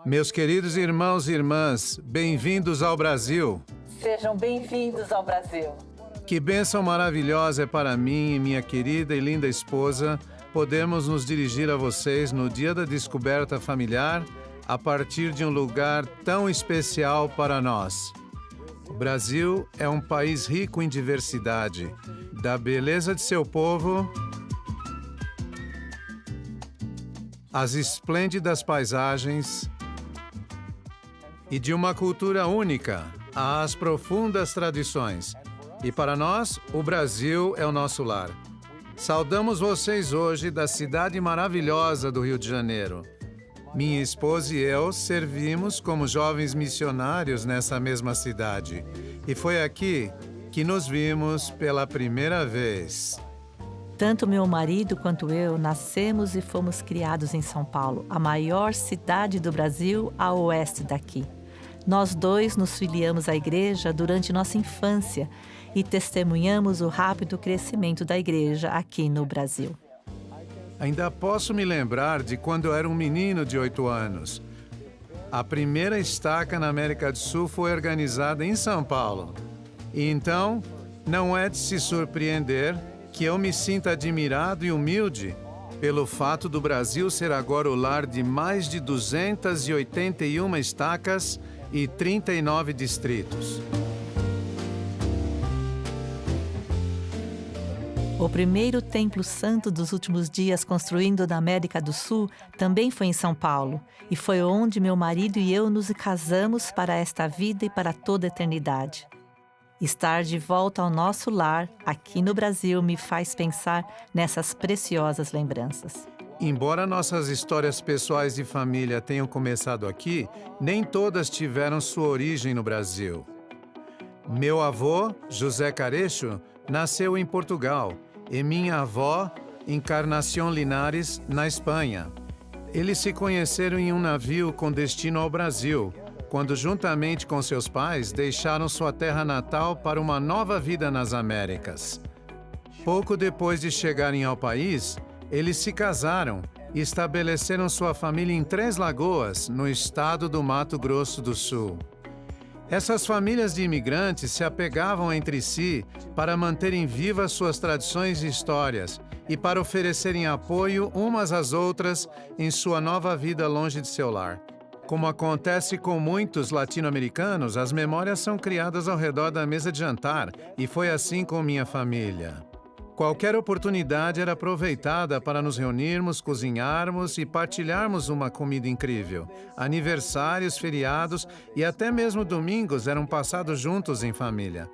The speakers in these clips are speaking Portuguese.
Meus queridos irmãos e irmãs, bem-vindos ao Brasil. Sejam bem-vindos ao Brasil. Que bênção maravilhosa é para mim e minha querida e linda esposa podermos nos dirigir a vocês no dia da descoberta familiar a partir de um lugar tão especial para nós. O Brasil é um país rico em diversidade, da beleza de seu povo às esplêndidas paisagens e de uma cultura única, às profundas tradições. E para nós, o Brasil é o nosso lar. Saudamos vocês hoje da cidade maravilhosa do Rio de Janeiro. Minha esposa e eu servimos como jovens missionários nessa mesma cidade. E foi aqui que nos vimos pela primeira vez. Tanto meu marido quanto eu nascemos e fomos criados em São Paulo, a maior cidade do Brasil a oeste daqui. Nós dois nos filiamos à igreja durante nossa infância e testemunhamos o rápido crescimento da igreja aqui no Brasil. Ainda posso me lembrar de quando eu era um menino de 8 anos. A primeira estaca na América do Sul foi organizada em São Paulo. E então, não é de se surpreender que eu me sinta admirado e humilde pelo fato do Brasil ser agora o lar de mais de 281 estacas e 39 distritos. O primeiro templo santo dos últimos dias construído na América do Sul também foi em São Paulo, e foi onde meu marido e eu nos casamos para esta vida e para toda a eternidade. Estar de volta ao nosso lar, aqui no Brasil, me faz pensar nessas preciosas lembranças. Embora nossas histórias pessoais de família tenham começado aqui, nem todas tiveram sua origem no Brasil. Meu avô, José Carecho, nasceu em Portugal e minha avó, Encarnación Linares, na Espanha. Eles se conheceram em um navio com destino ao Brasil, quando juntamente com seus pais deixaram sua terra natal para uma nova vida nas Américas. Pouco depois de chegarem ao país, eles se casaram e estabeleceram sua família em Três Lagoas, no estado do Mato Grosso do Sul. Essas famílias de imigrantes se apegavam entre si para manterem vivas suas tradições e histórias e para oferecerem apoio umas às outras em sua nova vida longe de seu lar. Como acontece com muitos latino-americanos, as memórias são criadas ao redor da mesa de jantar, e foi assim com minha família. Qualquer oportunidade era aproveitada para nos reunirmos, cozinharmos e partilharmos uma comida incrível. Aniversários, feriados e até mesmo domingos eram passados juntos em família.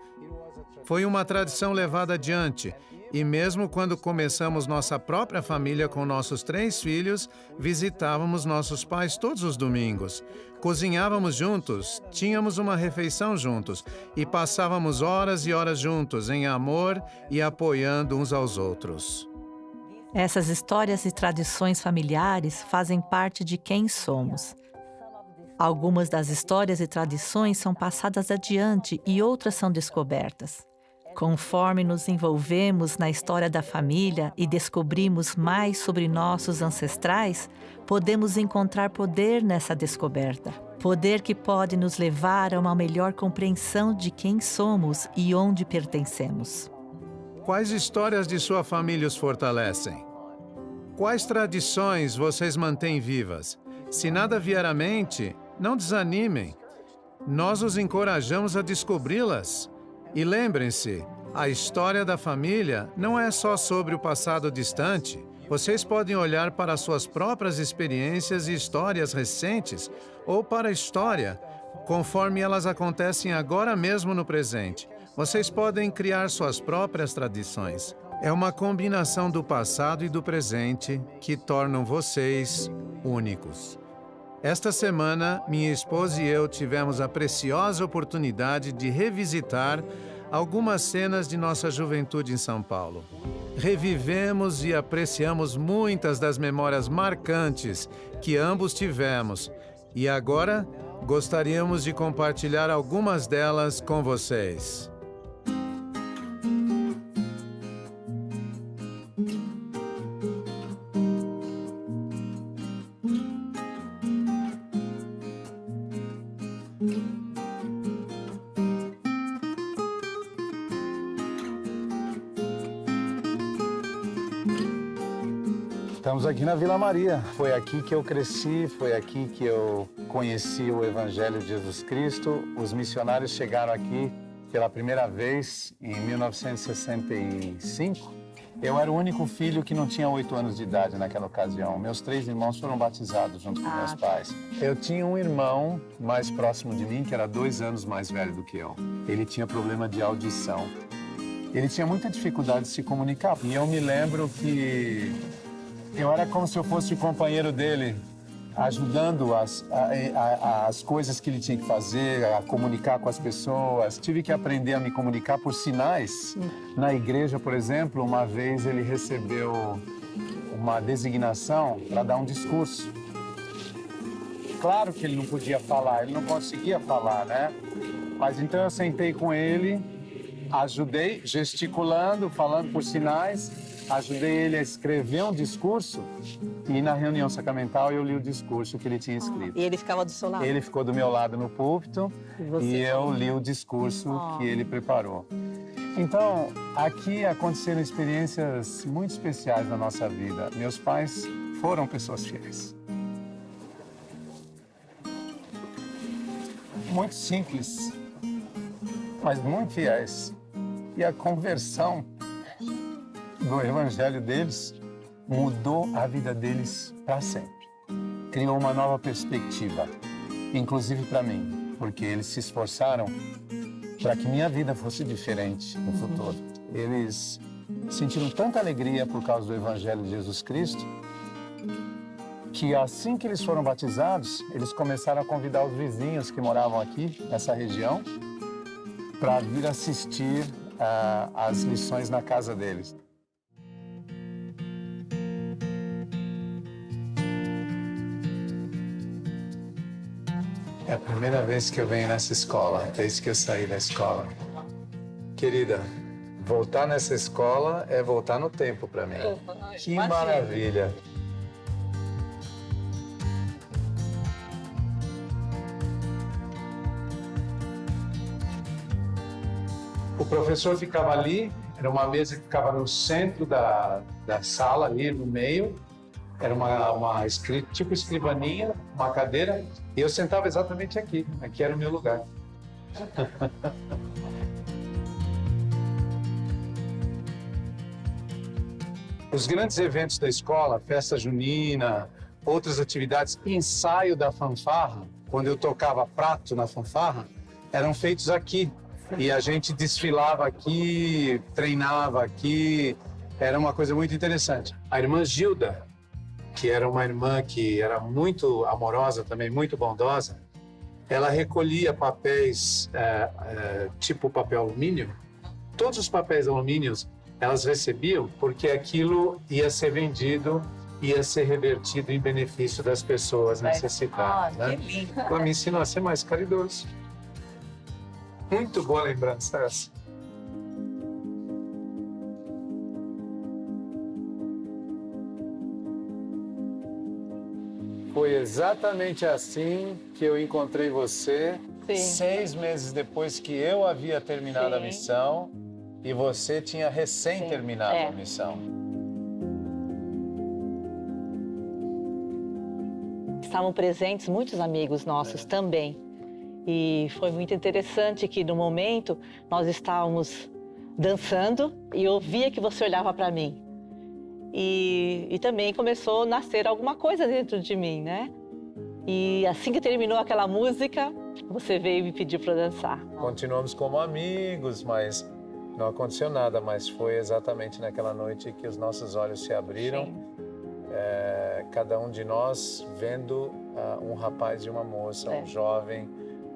Foi uma tradição levada adiante, e mesmo quando começamos nossa própria família com nossos 3 filhos, visitávamos nossos pais todos os domingos. Cozinhávamos juntos, tínhamos uma refeição juntos e passávamos horas e horas juntos em amor e apoiando uns aos outros. Essas histórias e tradições familiares fazem parte de quem somos. Algumas das histórias e tradições são passadas adiante e outras são descobertas. Conforme nos envolvemos na história da família e descobrimos mais sobre nossos ancestrais, podemos encontrar poder nessa descoberta. Poder que pode nos levar a uma melhor compreensão de quem somos e onde pertencemos. Quais histórias de sua família os fortalecem? Quais tradições vocês mantêm vivas? Se nada vier à mente, não desanimem. Nós os encorajamos a descobri-las. E lembrem-se, a história da família não é só sobre o passado distante. Vocês podem olhar para suas próprias experiências e histórias recentes ou para a história, conforme elas acontecem agora mesmo no presente. Vocês podem criar suas próprias tradições. É uma combinação do passado e do presente que tornam vocês únicos. Esta semana, minha esposa e eu tivemos a preciosa oportunidade de revisitar algumas cenas de nossa juventude em São Paulo. Revivemos e apreciamos muitas das memórias marcantes que ambos tivemos e agora gostaríamos de compartilhar algumas delas com vocês. Estamos aqui na Vila Maria. Foi aqui que eu cresci, foi aqui que eu conheci o Evangelho de Jesus Cristo. Os missionários chegaram aqui pela primeira vez em 1965. Eu era o único filho que não tinha 8 anos de idade naquela ocasião. Meus 3 irmãos foram batizados junto com meus pais. Eu tinha um irmão mais próximo de mim, que era 2 anos mais velho do que eu. Ele tinha problema de audição. Ele tinha muita dificuldade de se comunicar. E eu me lembro que eu era como se eu fosse o companheiro dele, ajudando as coisas que ele tinha que fazer, a comunicar com as pessoas. Tive que aprender a me comunicar por sinais. Na igreja, por exemplo, uma vez ele recebeu uma designação para dar um discurso. Claro que ele não podia falar, ele não conseguia falar, né? Mas então eu sentei com ele, ajudei, gesticulando, falando por sinais, ajudei ele a escrever um discurso e na reunião sacramental eu li o discurso que ele tinha escrito. E ele ficava do seu lado? Ele ficou do meu lado no púlpito e eu li o discurso que ele preparou. Então, aqui aconteceram experiências muito especiais na nossa vida. Meus pais foram pessoas fiéis. Muito simples, mas muito fiéis. E a conversão do evangelho deles mudou a vida deles para sempre. Criou uma nova perspectiva, inclusive para mim, porque eles se esforçaram para que minha vida fosse diferente no futuro. Eles sentiram tanta alegria por causa do evangelho de Jesus Cristo que assim que eles foram batizados, eles começaram a convidar os vizinhos que moravam aqui, nessa região, para vir assistir às lições na casa deles. É a primeira vez que eu venho nessa escola, desde que eu saí da escola. Querida, voltar nessa escola é voltar no tempo para mim. Que maravilha! O professor ficava ali, era uma mesa que ficava no centro da sala, ali no meio. Era uma tipo escrivaninha, uma cadeira, e eu sentava exatamente aqui. Aqui era o meu lugar. Os grandes eventos da escola, festa junina, outras atividades, ensaio da fanfarra, quando eu tocava prato na fanfarra, eram feitos aqui. E a gente desfilava aqui, treinava aqui, era uma coisa muito interessante. A irmã Gilda, que era uma irmã que era muito amorosa também, muito bondosa, ela recolhia papéis tipo papel alumínio. Todos os papéis alumínios elas recebiam porque aquilo ia ser vendido, ia ser revertido em benefício das pessoas necessitadas. Né? Que lindo. Ela me ensinou a ser mais caridoso. Muito boa lembrança essa. Foi exatamente assim que eu encontrei você, Sim. 6 meses depois que eu havia terminado a missão e você tinha recém terminado a missão. Estavam presentes muitos amigos nossos também. E foi muito interessante que no momento nós estávamos dançando e eu via que você olhava para mim. E também começou a nascer alguma coisa dentro de mim, né? E assim que terminou aquela música, você veio me pedir para dançar. Continuamos como amigos, mas não aconteceu nada. Mas foi exatamente naquela noite que os nossos olhos se abriram. Cada um de nós vendo um rapaz e uma moça, um jovem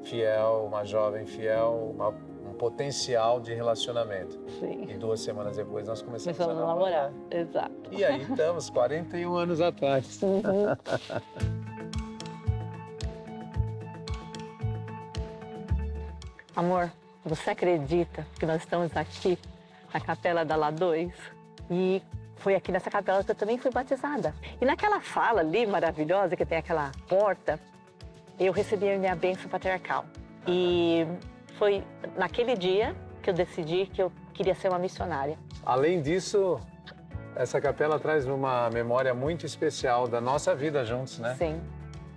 fiel, uma jovem fiel, um potencial de relacionamento. Sim. E 2 semanas depois nós começamos a namorar. Exato. E aí estamos, 41 anos atrás. Amor, você acredita que nós estamos aqui na Capela da La 2? E foi aqui nessa capela que eu também fui batizada. E naquela sala ali, maravilhosa, que tem aquela porta, eu recebi a minha bênção patriarcal. E foi naquele dia que eu decidi que eu queria ser uma missionária. Além disso, Essa capela traz uma memória muito especial da nossa vida juntos, né? Sim,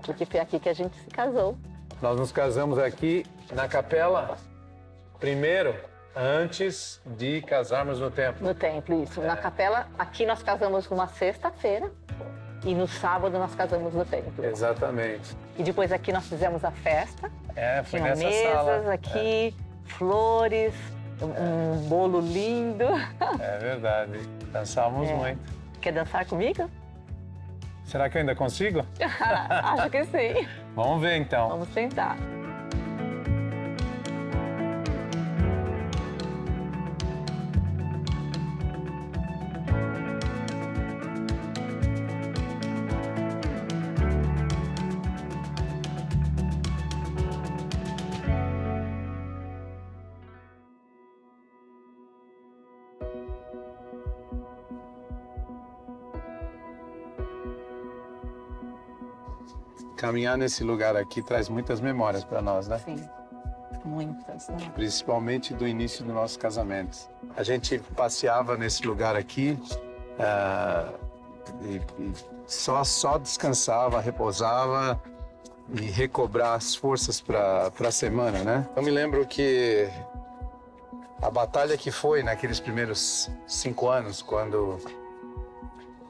porque foi aqui que a gente se casou. Nós nos casamos aqui na capela, primeiro, antes de casarmos no templo. No templo, isso. Na capela, aqui nós casamos numa sexta-feira e no sábado nós casamos no templo. Exatamente. E depois aqui nós fizemos a festa. Foi Tinha nessa mesas sala. aqui, flores, um bolo lindo. É verdade. Dançávamos muito. Quer dançar comigo? Será que eu ainda consigo? Acho que sim. Vamos ver então. Vamos tentar. Caminhar nesse lugar aqui traz muitas memórias para nós, né? Sim, muitas, né? Principalmente do início do nosso casamento. A gente passeava nesse lugar aqui e só descansava, repousava e recobrar as forças para a semana, né? Eu me lembro que a batalha que foi naqueles primeiros 5 anos, quando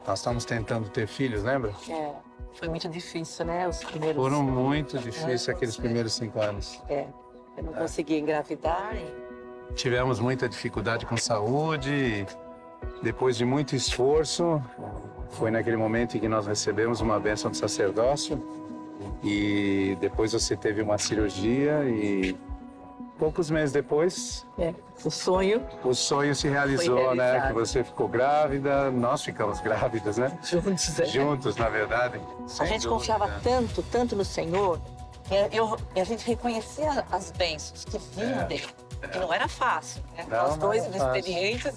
nós estávamos tentando ter filhos, lembra? Foi muito difícil, né? Os primeiros... Foram muito difíceis aqueles primeiros 5 anos. Eu não conseguia engravidar. Tivemos muita dificuldade com saúde. Depois de muito esforço, foi naquele momento em que nós recebemos uma bênção do sacerdócio. E depois você teve uma cirurgia e poucos meses depois... O sonho se realizou, né? Que você ficou grávida, nós ficamos grávidas, né? juntos. Juntos, na verdade. A gente confiava tanto no Senhor, e a gente reconhecia as bênçãos que vinham dele. Que não era fácil, né? Nós dois inexperientes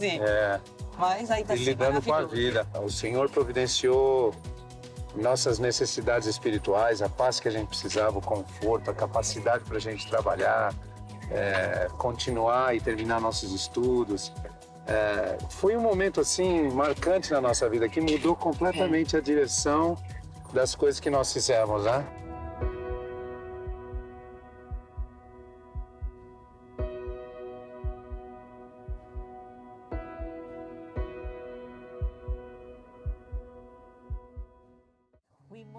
mas aí tá e lidando com a vida. O Senhor providenciou nossas necessidades espirituais, a paz que a gente precisava, o conforto, a capacidade para a gente trabalhar, continuar e terminar nossos estudos. Foi um momento assim marcante na nossa vida que mudou completamente a direção das coisas que nós fizemos, né?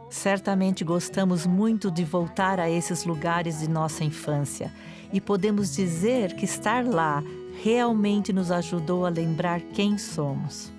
Certamente gostamos muito de voltar a esses lugares de nossa infância e podemos dizer que estar lá realmente nos ajudou a lembrar quem somos.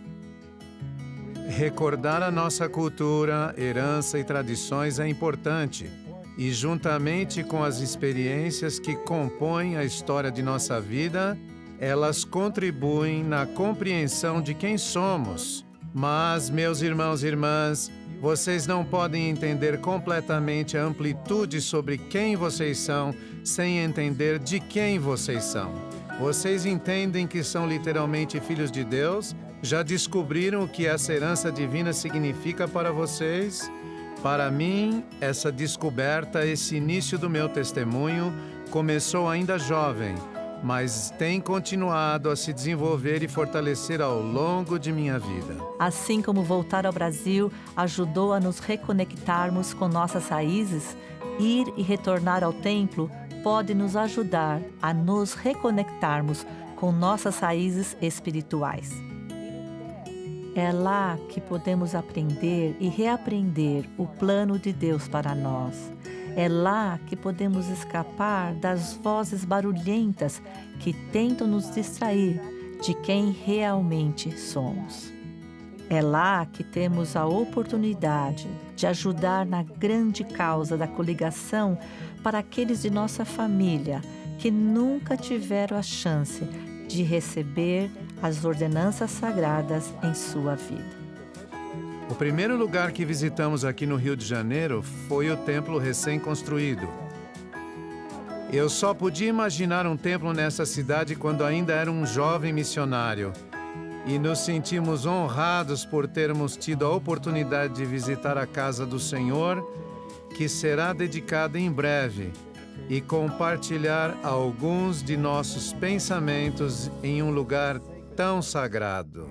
Recordar a nossa cultura, herança e tradições é importante. E juntamente com as experiências que compõem a história de nossa vida, elas contribuem na compreensão de quem somos. Mas, meus irmãos e irmãs, vocês não podem entender completamente a amplitude sobre quem vocês são sem entender de quem vocês são. Vocês entendem que são literalmente filhos de Deus? Já descobriram o que essa herança divina significa para vocês? Para mim, essa descoberta, esse início do meu testemunho, começou ainda jovem, mas tem continuado a se desenvolver e fortalecer ao longo de minha vida. Assim como voltar ao Brasil ajudou a nos reconectarmos com nossas raízes, ir e retornar ao templo pode nos ajudar a nos reconectarmos com nossas raízes espirituais. É lá que podemos aprender e reaprender o plano de Deus para nós. É lá que podemos escapar das vozes barulhentas que tentam nos distrair de quem realmente somos. É lá que temos a oportunidade de ajudar na grande causa da coligação para aqueles de nossa família que nunca tiveram a chance de receber as ordenanças sagradas em sua vida. O primeiro lugar que visitamos aqui no Rio de Janeiro foi o templo recém-construído. Eu só podia imaginar um templo nessa cidade quando ainda era um jovem missionário. E nos sentimos honrados por termos tido a oportunidade de visitar a casa do Senhor, que será dedicada em breve, e compartilhar alguns de nossos pensamentos em um lugar tão sagrado.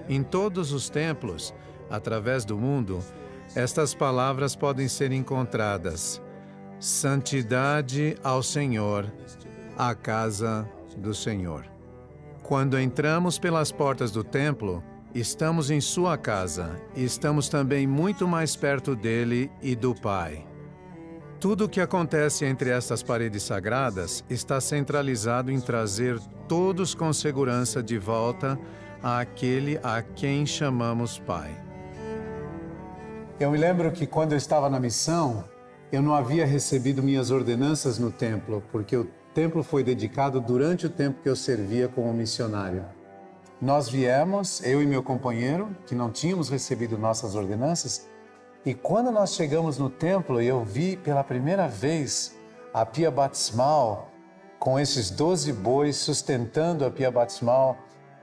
Em todos os templos, através do mundo, estas palavras podem ser encontradas. Santidade ao Senhor, a casa do Senhor. Quando entramos pelas portas do templo, estamos em sua casa e estamos também muito mais perto dele e do Pai. Tudo o que acontece entre estas paredes sagradas está centralizado em trazer todos com segurança de volta àquele a quem chamamos Pai. Eu me lembro que quando eu estava na missão, eu não havia recebido minhas ordenanças no templo, porque o templo foi dedicado durante o tempo que eu servia como missionário. Nós viemos, eu e meu companheiro, que não tínhamos recebido nossas ordenanças, e quando nós chegamos no templo, eu vi pela primeira vez a pia batismal, com esses 12 bois sustentando a pia batismal,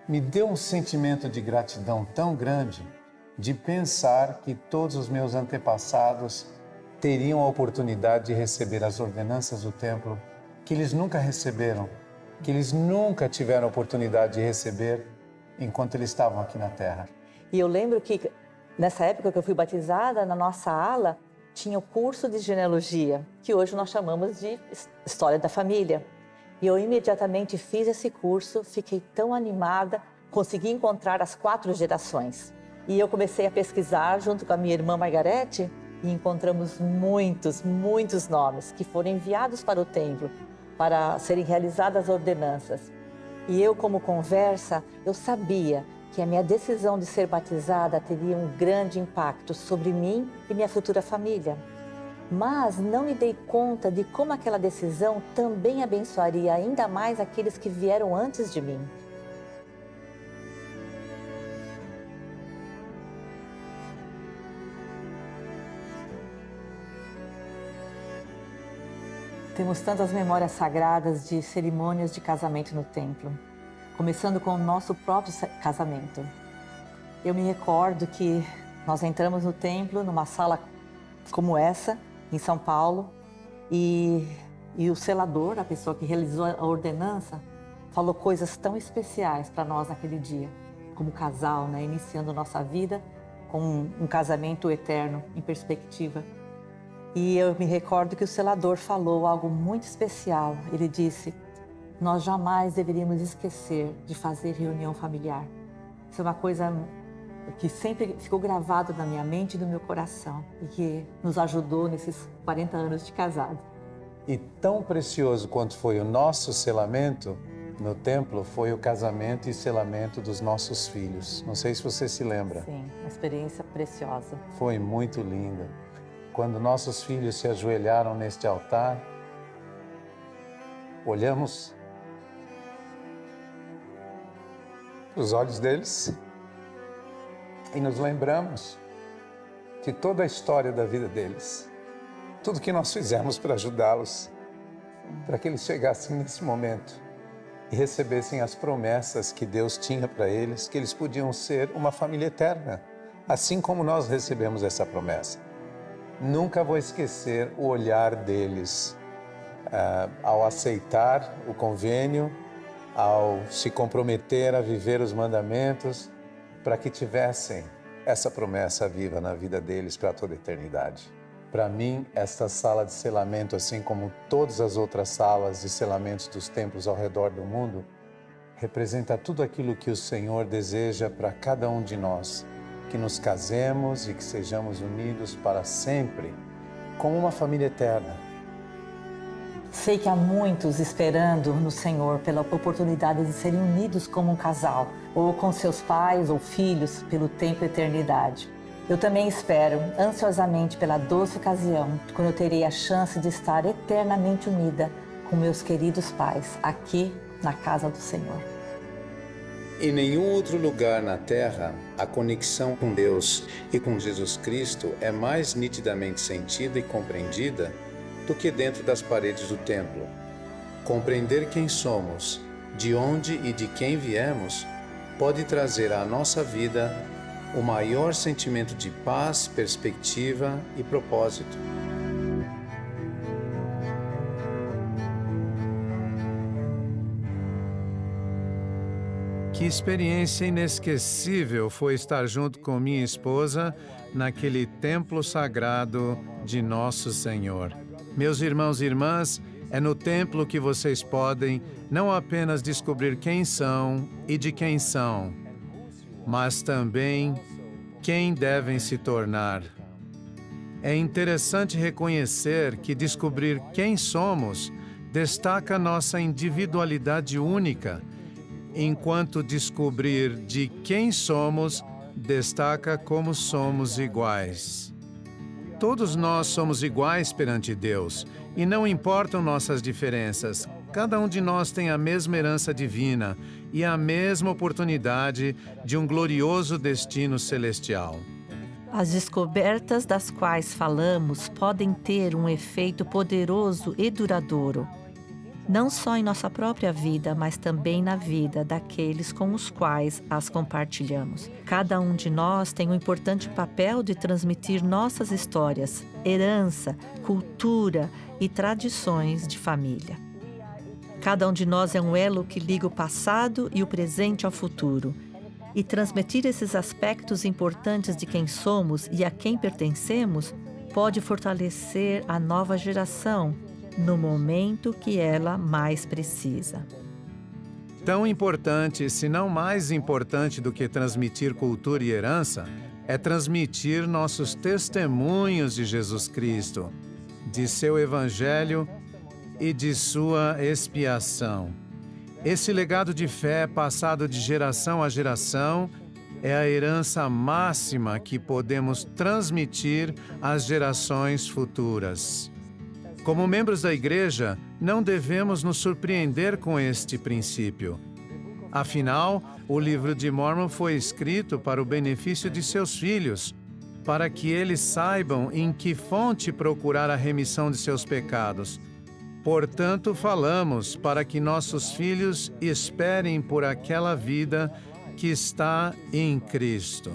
me deu um sentimento de gratidão tão grande, de pensar que todos os meus antepassados teriam a oportunidade de receber as ordenanças do templo, que eles nunca receberam, que eles nunca tiveram a oportunidade de receber enquanto eles estavam aqui na Terra. E eu lembro que, nessa época que eu fui batizada, na nossa ala, tinha o curso de genealogia, que hoje nós chamamos de História da Família. E eu imediatamente fiz esse curso, fiquei tão animada, consegui encontrar as 4 gerações. E eu comecei a pesquisar junto com a minha irmã Margarete e encontramos muitos nomes que foram enviados para o templo para serem realizadas as ordenanças. E eu, como conversa, eu sabia que a minha decisão de ser batizada teria um grande impacto sobre mim e minha futura família. Mas não me dei conta de como aquela decisão também abençoaria ainda mais aqueles que vieram antes de mim. Temos tantas memórias sagradas de cerimônias de casamento no templo, começando com o nosso próprio casamento. Eu me recordo que nós entramos no templo, numa sala como essa, em São Paulo, e o selador, a pessoa que realizou a ordenança, falou coisas tão especiais para nós naquele dia, como casal, né? Iniciando nossa vida com um casamento eterno em perspectiva. E eu me recordo que o selador falou algo muito especial. Ele disse: nós jamais deveríamos esquecer de fazer reunião familiar. Isso é uma coisa que sempre ficou gravado na minha mente e no meu coração e que nos ajudou nesses 40 anos de casado. E tão precioso quanto foi o nosso selamento no templo, foi o casamento e selamento dos nossos filhos. Não sei se você se lembra. Sim, uma experiência preciosa. Foi muito linda. Quando nossos filhos se ajoelharam neste altar, olhamos para os olhos deles e nos lembramos de toda a história da vida deles. Tudo que nós fizemos para ajudá-los, para que eles chegassem nesse momento e recebessem as promessas que Deus tinha para eles, que eles podiam ser uma família eterna, assim como nós recebemos essa promessa. Nunca vou esquecer o olhar deles ao aceitar o convênio, ao se comprometer a viver os mandamentos, para que tivessem essa promessa viva na vida deles para toda a eternidade. Para mim, esta sala de selamento, assim como todas as outras salas de selamentos dos templos ao redor do mundo, representa tudo aquilo que o Senhor deseja para cada um de nós, que nos casemos e que sejamos unidos para sempre, como uma família eterna. Sei que há muitos esperando no Senhor pela oportunidade de serem unidos como um casal, ou com seus pais ou filhos pelo tempo e eternidade. Eu também espero ansiosamente pela doce ocasião, quando eu terei a chance de estar eternamente unida com meus queridos pais, aqui na casa do Senhor. Em nenhum outro lugar na Terra, a conexão com Deus e com Jesus Cristo é mais nitidamente sentida e compreendida do que dentro das paredes do templo. Compreender quem somos, de onde e de quem viemos, pode trazer à nossa vida o maior sentimento de paz, perspectiva e propósito. Que experiência inesquecível foi estar junto com minha esposa naquele templo sagrado de Nosso Senhor. Meus irmãos e irmãs, é no templo que vocês podem não apenas descobrir quem são e de quem são, mas também quem devem se tornar. É interessante reconhecer que descobrir quem somos destaca nossa individualidade única, enquanto descobrir de quem somos destaca como somos iguais. Todos nós somos iguais perante Deus, e não importam nossas diferenças. Cada um de nós tem a mesma herança divina e a mesma oportunidade de um glorioso destino celestial. As descobertas das quais falamos podem ter um efeito poderoso e duradouro, não só em nossa própria vida, mas também na vida daqueles com os quais as compartilhamos. Cada um de nós tem um importante papel de transmitir nossas histórias, herança, cultura e tradições de família. Cada um de nós é um elo que liga o passado e o presente ao futuro. E transmitir esses aspectos importantes de quem somos e a quem pertencemos pode fortalecer a nova geração no momento que ela mais precisa. Tão importante, se não mais importante do que transmitir cultura e herança, é transmitir nossos testemunhos de Jesus Cristo, de seu Evangelho e de sua expiação. Esse legado de fé passado de geração a geração é a herança máxima que podemos transmitir às gerações futuras. Como membros da Igreja, não devemos nos surpreender com este princípio. Afinal, o livro de Mórmon foi escrito para o benefício de seus filhos, para que eles saibam em que fonte procurar a remissão de seus pecados. Portanto, falamos para que nossos filhos esperem por aquela vida que está em Cristo.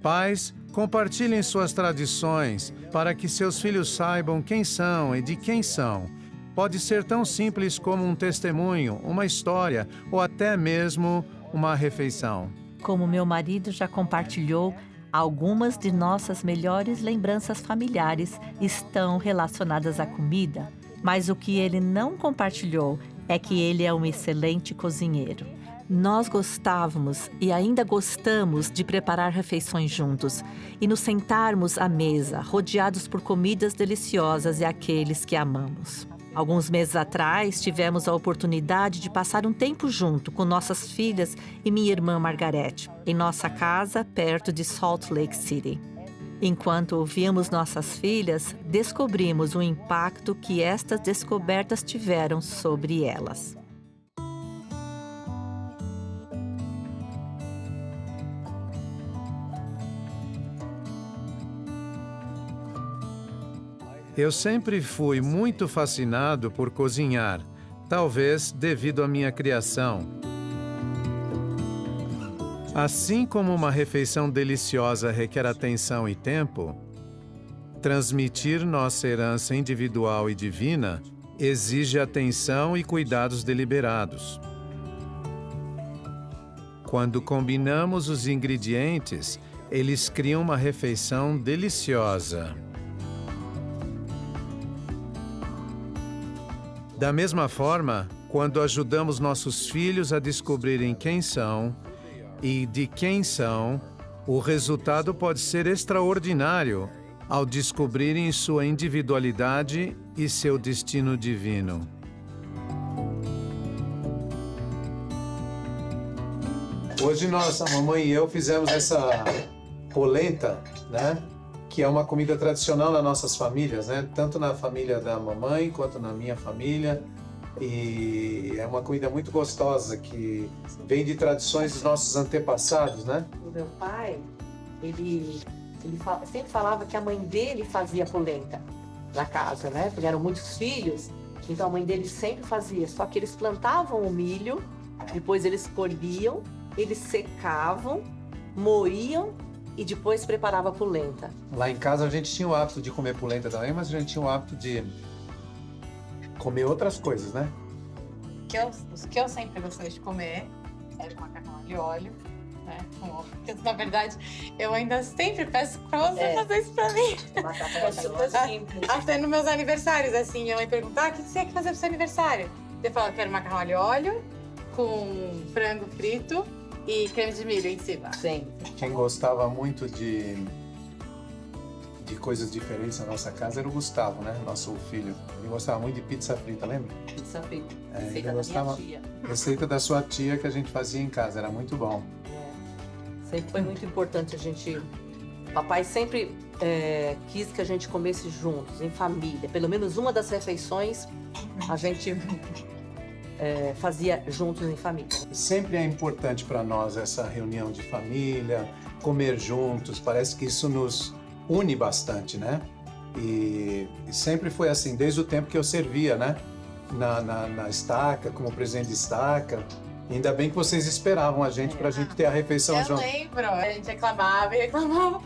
Pais, compartilhem suas tradições para que seus filhos saibam quem são e de quem são. Pode ser tão simples como um testemunho, uma história ou até mesmo uma refeição. Como meu marido já compartilhou, algumas de nossas melhores lembranças familiares estão relacionadas à comida, mas o que ele não compartilhou é que ele é um excelente cozinheiro. Nós gostávamos e ainda gostamos de preparar refeições juntos e nos sentarmos à mesa, rodeados por comidas deliciosas e aqueles que amamos. Alguns meses atrás, tivemos a oportunidade de passar um tempo junto com nossas filhas e minha irmã Margarete, em nossa casa perto de Salt Lake City. Enquanto ouvíamos nossas filhas, descobrimos o impacto que estas descobertas tiveram sobre elas. Eu sempre fui muito fascinado por cozinhar, talvez devido à minha criação. Assim como uma refeição deliciosa requer atenção e tempo, transmitir nossa herança individual e divina exige atenção e cuidados deliberados. Quando combinamos os ingredientes, eles criam uma refeição deliciosa. Da mesma forma, quando ajudamos nossos filhos a descobrirem quem são e de quem são, o resultado pode ser extraordinário ao descobrirem sua individualidade e seu destino divino. Hoje a mamãe e eu fizemos essa polenta, né? Que é uma comida tradicional nas nossas famílias, né? Tanto na família da mamãe quanto na minha família. E é uma comida muito gostosa que vem de tradições dos nossos antepassados, né? O meu pai, ele sempre falava que a mãe dele fazia polenta na casa, né? Porque eram muitos filhos, então a mãe dele sempre fazia. Só que eles plantavam o milho, depois eles colhiam, eles secavam, moíam e depois preparava a polenta. Lá em casa a gente tinha o hábito de comer polenta também, mas a gente tinha o hábito de comer outras coisas, né? Os que eu sempre gostei de comer quero macarrão de óleo, né? Porque, na verdade, eu ainda sempre peço pra você fazer isso pra mim. Até nos meus aniversários, assim, minha mãe pergunta, o que você quer fazer pro seu aniversário? Eu falo, quero macarrão de óleo com frango frito e creme de milho em cima. Sim. Quem gostava muito de coisas diferentes na nossa casa era o Gustavo, né? Nosso filho. Ele gostava muito de pizza frita, lembra? Pizza frita. Ele Receita da gostava- minha tia. Receita da sua tia que a gente fazia em casa, era muito bom. Sempre foi muito importante a gente... Papai sempre quis que a gente comesse juntos, em família. Pelo menos uma das refeições a gente fazia juntos em família. Sempre é importante para nós essa reunião de família, comer juntos, parece que isso nos une bastante, né? E sempre foi assim, desde o tempo que eu servia, né? Na estaca, como presidente de estaca. Ainda bem que vocês esperavam a gente para a gente ter a refeição Eu junto. lembro, a gente reclamava e reclamava.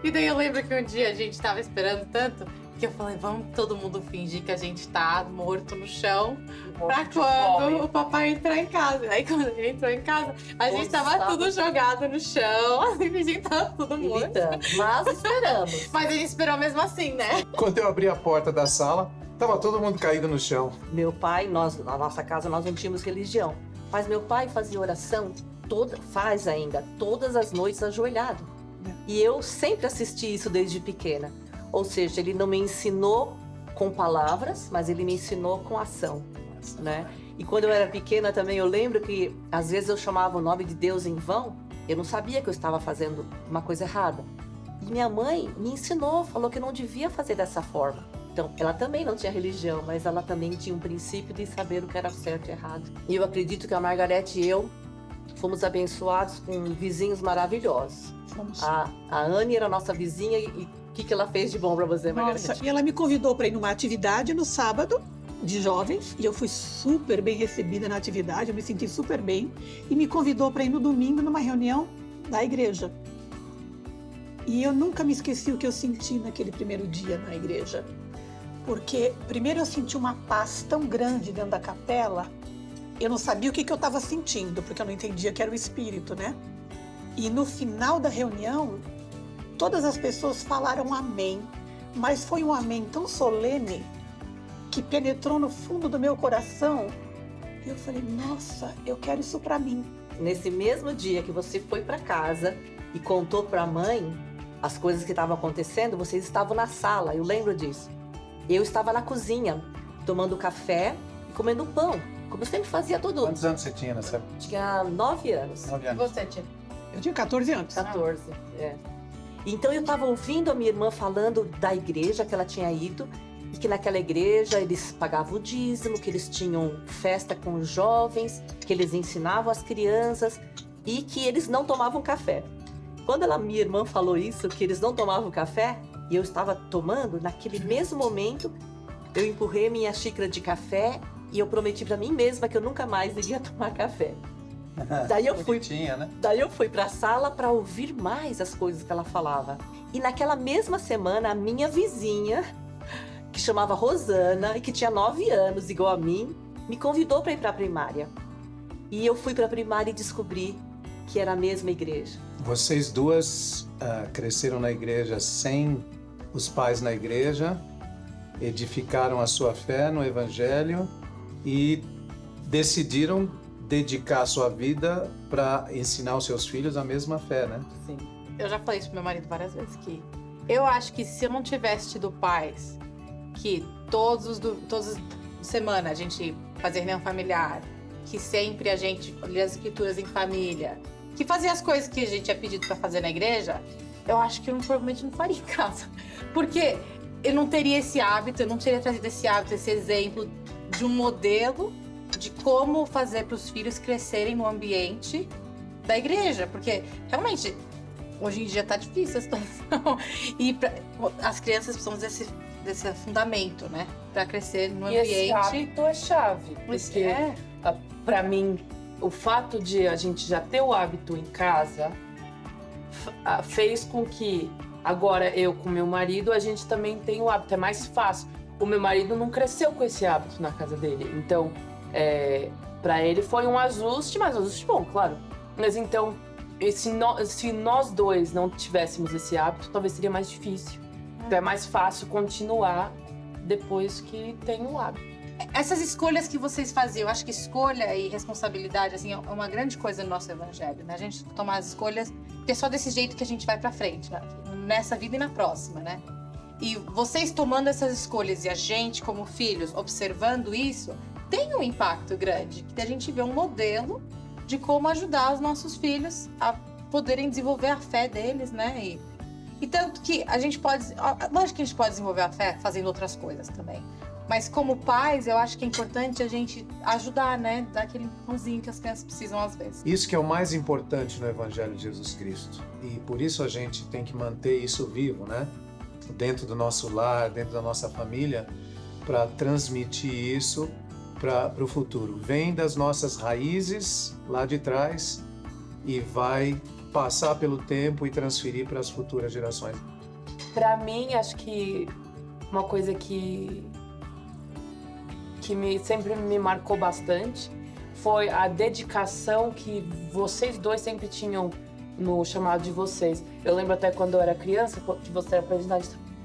E daí eu lembro que um dia a gente tava esperando tanto que eu falei, vamos todo mundo fingir que a gente tá morto no chão pra quando o papai entrar em casa. Aí quando ele entrou em casa, a gente tava tudo jogado no chão, assim, fingindo que tava tudo morto. Gritando. Mas esperamos. Mas a gente esperou mesmo assim, né? Quando eu abri a porta da sala, tava todo mundo caído no chão. Meu pai, na nossa casa, nós não tínhamos religião. Mas meu pai fazia oração, faz ainda, todas as noites ajoelhado. E eu sempre assisti isso desde pequena. Ou seja, ele não me ensinou com palavras, mas ele me ensinou com ação, né? E quando eu era pequena também, eu lembro que às vezes eu chamava o nome de Deus em vão. Eu não sabia que eu estava fazendo uma coisa errada. E minha mãe me ensinou, falou que eu não devia fazer dessa forma. Então, ela também não tinha religião, mas ela também tinha um princípio de saber o que era certo e errado. E eu acredito que a Margarete e eu fomos abençoados com vizinhos maravilhosos. A Anne era nossa vizinha e o que ela fez de bom para você, Margarete? Nossa, e ela me convidou para ir numa atividade no sábado de jovens e eu fui super bem recebida na atividade, eu me senti super bem e me convidou para ir no domingo numa reunião da igreja. E eu nunca me esqueci o que eu senti naquele primeiro dia na igreja. Porque primeiro eu senti uma paz tão grande dentro da capela, eu não sabia o que eu estava sentindo, porque eu não entendia que era o Espírito, né? E no final da reunião, todas as pessoas falaram amém, mas foi um amém tão solene que penetrou no fundo do meu coração. E eu falei, nossa, eu quero isso para mim. Nesse mesmo dia que você foi para casa e contou para a mãe as coisas que estavam acontecendo, vocês estavam na sala, eu lembro disso. Eu estava na cozinha, tomando café e comendo pão, como eu sempre fazia todo. Quantos anos você tinha nessa época? Tinha 9 anos. 9 E anos. você, tia? Eu tinha 14 anos. 14, Então eu estava ouvindo a minha irmã falando da igreja que ela tinha ido e que naquela igreja eles pagavam o dízimo, que eles tinham festa com os jovens, que eles ensinavam as crianças e que eles não tomavam café. Quando minha irmã falou isso, que eles não tomavam café, e eu estava tomando, naquele mesmo momento, eu empurrei minha xícara de café e eu prometi para mim mesma que eu nunca mais iria tomar café. Daí eu fui né? Daí eu fui para a sala para ouvir mais as coisas que ela falava. E naquela mesma semana, a minha vizinha, que chamava Rosana e que tinha 9 anos, igual a mim, me convidou para ir para a primária. E eu fui para a primária e descobri que era a mesma igreja. Vocês duas cresceram na igreja sem os pais na igreja, edificaram a sua fé no Evangelho e decidiram dedicar a sua vida para ensinar os seus filhos a mesma fé, né? Sim. Eu já falei isso pro meu marido várias vezes, que eu acho que se eu não tivesse tido pais que todas as semanas a gente fazia reunião familiar, que sempre a gente lia as escrituras em família, que fazia as coisas que a gente é pedido para fazer na igreja, eu acho que eu provavelmente não faria em casa. Porque eu não teria esse hábito, eu não teria trazido esse hábito, esse exemplo de um modelo de como fazer para os filhos crescerem no ambiente da igreja. Porque, realmente, hoje em dia tá difícil a situação. E as crianças precisam desse fundamento, né? Para crescer no ambiente. E esse hábito é chave. Porque, para mim, o fato de a gente já ter o hábito em casa fez com que agora eu com meu marido, a gente também tem o hábito. É mais fácil. O meu marido não cresceu com esse hábito na casa dele. Então, Para ele foi um ajuste, mas um ajuste bom, claro. Mas então, se nós dois não tivéssemos esse hábito, talvez seria mais difícil. Então é mais fácil continuar depois que tem o hábito. Essas escolhas que vocês faziam, eu acho que escolha e responsabilidade, assim, é uma grande coisa no nosso evangelho, né? A gente tomar as escolhas, porque é só desse jeito que a gente vai pra frente, né? Nessa vida e na próxima, né? E vocês tomando essas escolhas e a gente, como filhos, observando isso, tem um impacto grande, que a gente vê um modelo de como ajudar os nossos filhos a poderem desenvolver a fé deles, né? E tanto que a gente pode... Lógico que a gente pode desenvolver a fé fazendo outras coisas também. Mas como pais, eu acho que é importante a gente ajudar, né? Dar aquele empurrãozinho que as crianças precisam às vezes. Isso que é o mais importante no Evangelho de Jesus Cristo. E por isso a gente tem que manter isso vivo, né? Dentro do nosso lar, dentro da nossa família, para transmitir isso para o futuro. Vem das nossas raízes lá de trás e vai passar pelo tempo e transferir para as futuras gerações. Para mim, acho que uma coisa que sempre me marcou bastante foi a dedicação que vocês dois sempre tinham no chamado de vocês. Eu lembro até quando eu era criança, que você era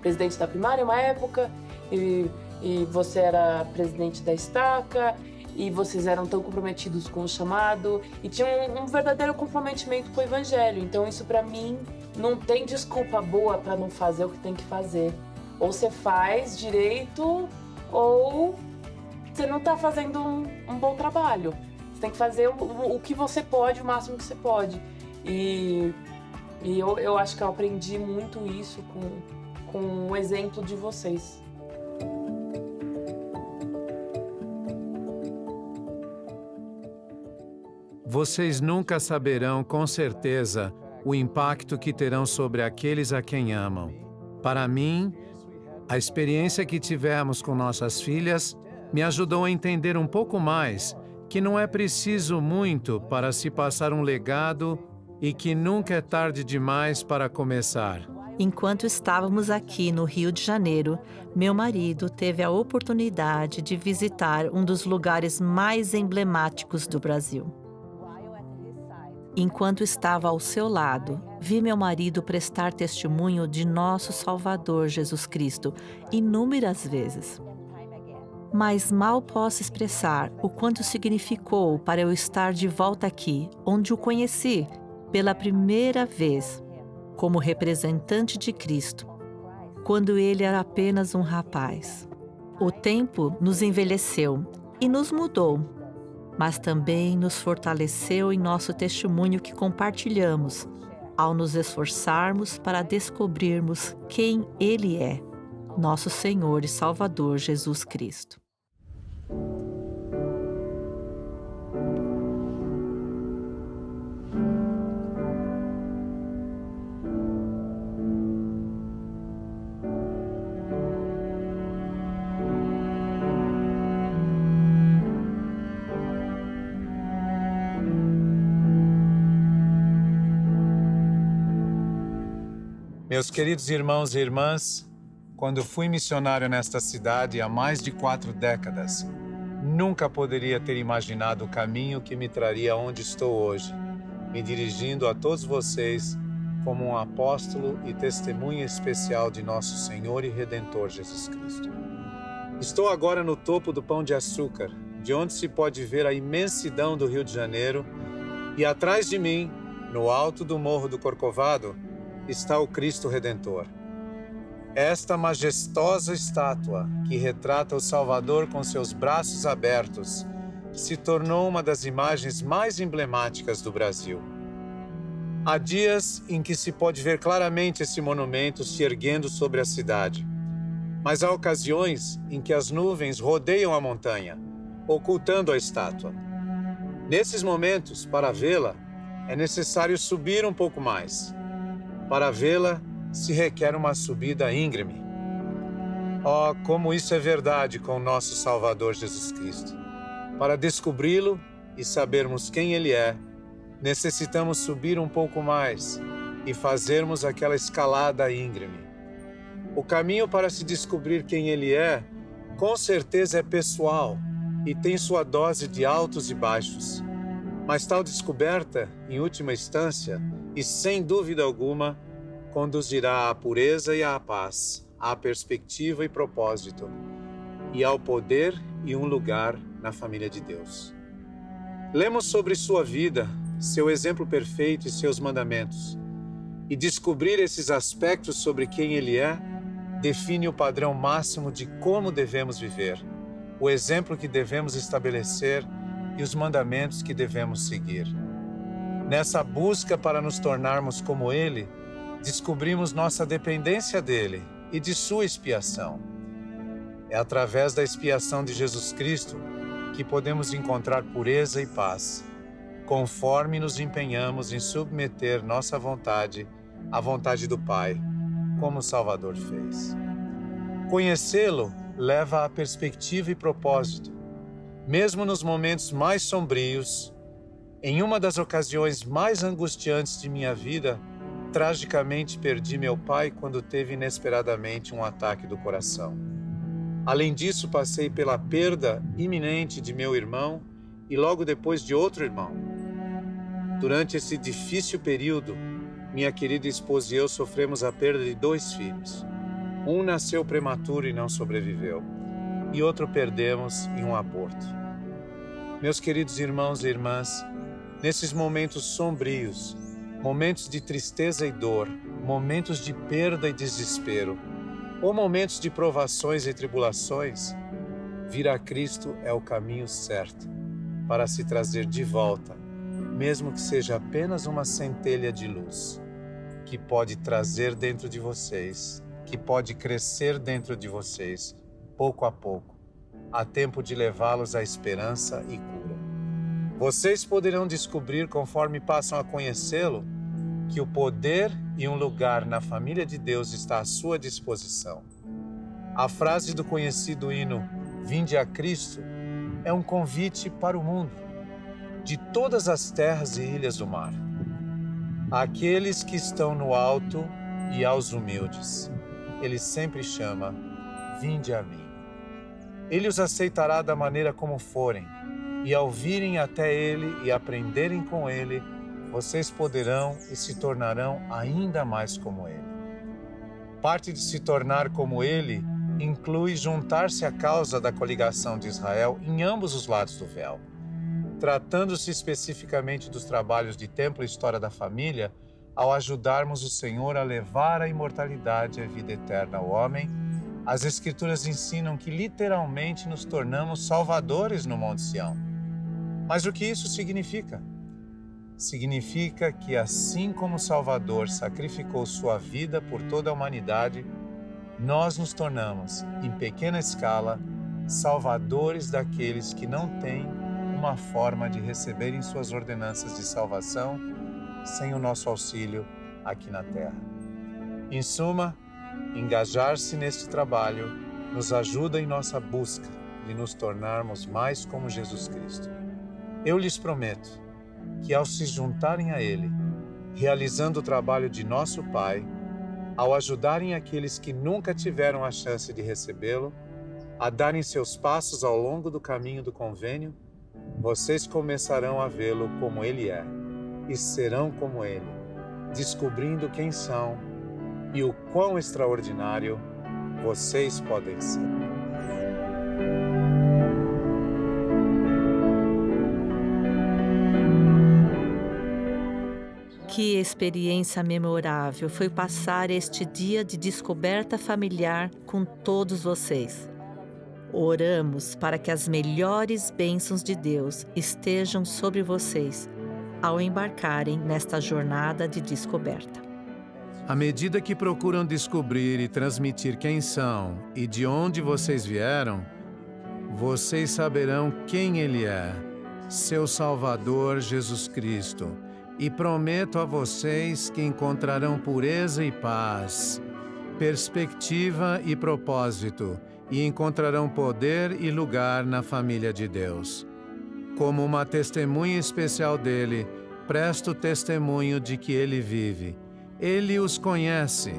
presidente da primária uma época, e você era presidente da estaca, e vocês eram tão comprometidos com o chamado, e tinham um verdadeiro comprometimento com o evangelho. Então isso para mim não tem desculpa boa para não fazer o que tem que fazer. Ou você faz direito, ou você não está fazendo um bom trabalho. Você tem que fazer o que você pode, o máximo que você pode. E eu acho que eu aprendi muito isso com o exemplo de vocês. Vocês nunca saberão com certeza o impacto que terão sobre aqueles a quem amam. Para mim, a experiência que tivemos com nossas filhas me ajudou a entender um pouco mais que não é preciso muito para se passar um legado e que nunca é tarde demais para começar. Enquanto estávamos aqui no Rio de Janeiro, meu marido teve a oportunidade de visitar um dos lugares mais emblemáticos do Brasil. Enquanto estava ao seu lado, vi meu marido prestar testemunho de nosso Salvador Jesus Cristo inúmeras vezes. Mas mal posso expressar o quanto significou para eu estar de volta aqui, onde o conheci pela primeira vez, como representante de Cristo, quando ele era apenas um rapaz. O tempo nos envelheceu e nos mudou, mas também nos fortaleceu em nosso testemunho que compartilhamos, ao nos esforçarmos para descobrirmos quem Ele é, nosso Senhor e Salvador Jesus Cristo. Meus queridos irmãos e irmãs, quando fui missionário nesta cidade há mais de 4 décadas, nunca poderia ter imaginado o caminho que me traria onde estou hoje, me dirigindo a todos vocês como um apóstolo e testemunha especial de nosso Senhor e Redentor Jesus Cristo. Estou agora no topo do Pão de Açúcar, de onde se pode ver a imensidão do Rio de Janeiro, e atrás de mim, no alto do Morro do Corcovado, está o Cristo Redentor. Esta majestosa estátua, que retrata o Salvador com seus braços abertos, se tornou uma das imagens mais emblemáticas do Brasil. Há dias em que se pode ver claramente esse monumento se erguendo sobre a cidade, mas há ocasiões em que as nuvens rodeiam a montanha, ocultando a estátua. Nesses momentos, para vê-la, é necessário subir um pouco mais. Para vê-la, se requer uma subida íngreme. Oh, como isso é verdade com o nosso Salvador Jesus Cristo. Para descobri-lo e sabermos quem Ele é, necessitamos subir um pouco mais e fazermos aquela escalada íngreme. O caminho para se descobrir quem Ele é, com certeza é pessoal e tem sua dose de altos e baixos. Mas tal descoberta, em última instância, e sem dúvida alguma, conduzirá à pureza e à paz, à perspectiva e propósito, e ao poder e um lugar na família de Deus. Lemos sobre sua vida, seu exemplo perfeito e seus mandamentos. E descobrir esses aspectos sobre quem ele é, define o padrão máximo de como devemos viver, o exemplo que devemos estabelecer e os mandamentos que devemos seguir. Nessa busca para nos tornarmos como ele, descobrimos nossa dependência dele e de sua expiação. É através da expiação de Jesus Cristo que podemos encontrar pureza e paz, conforme nos empenhamos em submeter nossa vontade à vontade do Pai, como o Salvador fez. Conhecê-lo leva a perspectiva e propósito. Mesmo nos momentos mais sombrios, em uma das ocasiões mais angustiantes de minha vida, tragicamente perdi meu pai quando teve inesperadamente um ataque do coração. Além disso, passei pela perda iminente de meu irmão e logo depois de outro irmão. Durante esse difícil período, minha querida esposa e eu sofremos a perda de 2 filhos. Um nasceu prematuro e não sobreviveu, e outro perdemos em um aborto. Meus queridos irmãos e irmãs, nesses momentos sombrios, momentos de tristeza e dor, momentos de perda e desespero, ou momentos de provações e tribulações, vir a Cristo é o caminho certo para se trazer de volta, mesmo que seja apenas uma centelha de luz, que pode trazer dentro de vocês, que pode crescer dentro de vocês, pouco a pouco, a tempo de levá-los à esperança e cura. Vocês poderão descobrir, conforme passam a conhecê-lo, que o poder e um lugar na família de Deus está à sua disposição. A frase do conhecido hino "Vinde a Cristo" é um convite para o mundo, de todas as terras e ilhas do mar. Àqueles que estão no alto e aos humildes, ele sempre chama: "Vinde a mim". Ele os aceitará da maneira como forem, e ao virem até ele e aprenderem com ele, vocês poderão e se tornarão ainda mais como ele. Parte de se tornar como ele inclui juntar-se à causa da coligação de Israel em ambos os lados do véu. Tratando-se especificamente dos trabalhos de templo e história da família, ao ajudarmos o Senhor a levar a imortalidade e a vida eterna ao homem, as Escrituras ensinam que literalmente nos tornamos salvadores no Monte Sião. Mas o que isso significa? Significa que, assim como o Salvador sacrificou sua vida por toda a humanidade, nós nos tornamos, em pequena escala, salvadores daqueles que não têm uma forma de receberem suas ordenanças de salvação sem o nosso auxílio aqui na Terra. Em suma, engajar-se neste trabalho nos ajuda em nossa busca de nos tornarmos mais como Jesus Cristo. Eu lhes prometo que, ao se juntarem a Ele, realizando o trabalho de nosso Pai, ao ajudarem aqueles que nunca tiveram a chance de recebê-lo, a darem seus passos ao longo do caminho do convênio, vocês começarão a vê-lo como Ele é e serão como Ele, descobrindo quem são e o quão extraordinário vocês podem ser. Que experiência memorável foi passar este dia de descoberta familiar com todos vocês. Oramos para que as melhores bênçãos de Deus estejam sobre vocês ao embarcarem nesta jornada de descoberta. À medida que procuram descobrir e transmitir quem são e de onde vocês vieram, vocês saberão quem Ele é, seu Salvador Jesus Cristo, e prometo a vocês que encontrarão pureza e paz, perspectiva e propósito, e encontrarão poder e lugar na família de Deus. Como uma testemunha especial dele, presto testemunho de que ele vive. Ele os conhece,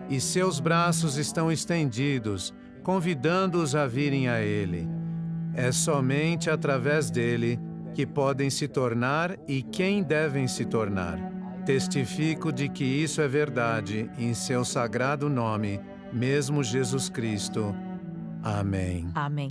e seus braços estão estendidos, convidando-os a virem a ele. É somente através dele que podem se tornar e quem devem se tornar. Testifico de que isso é verdade em seu sagrado nome, mesmo Jesus Cristo. Amém. Amém.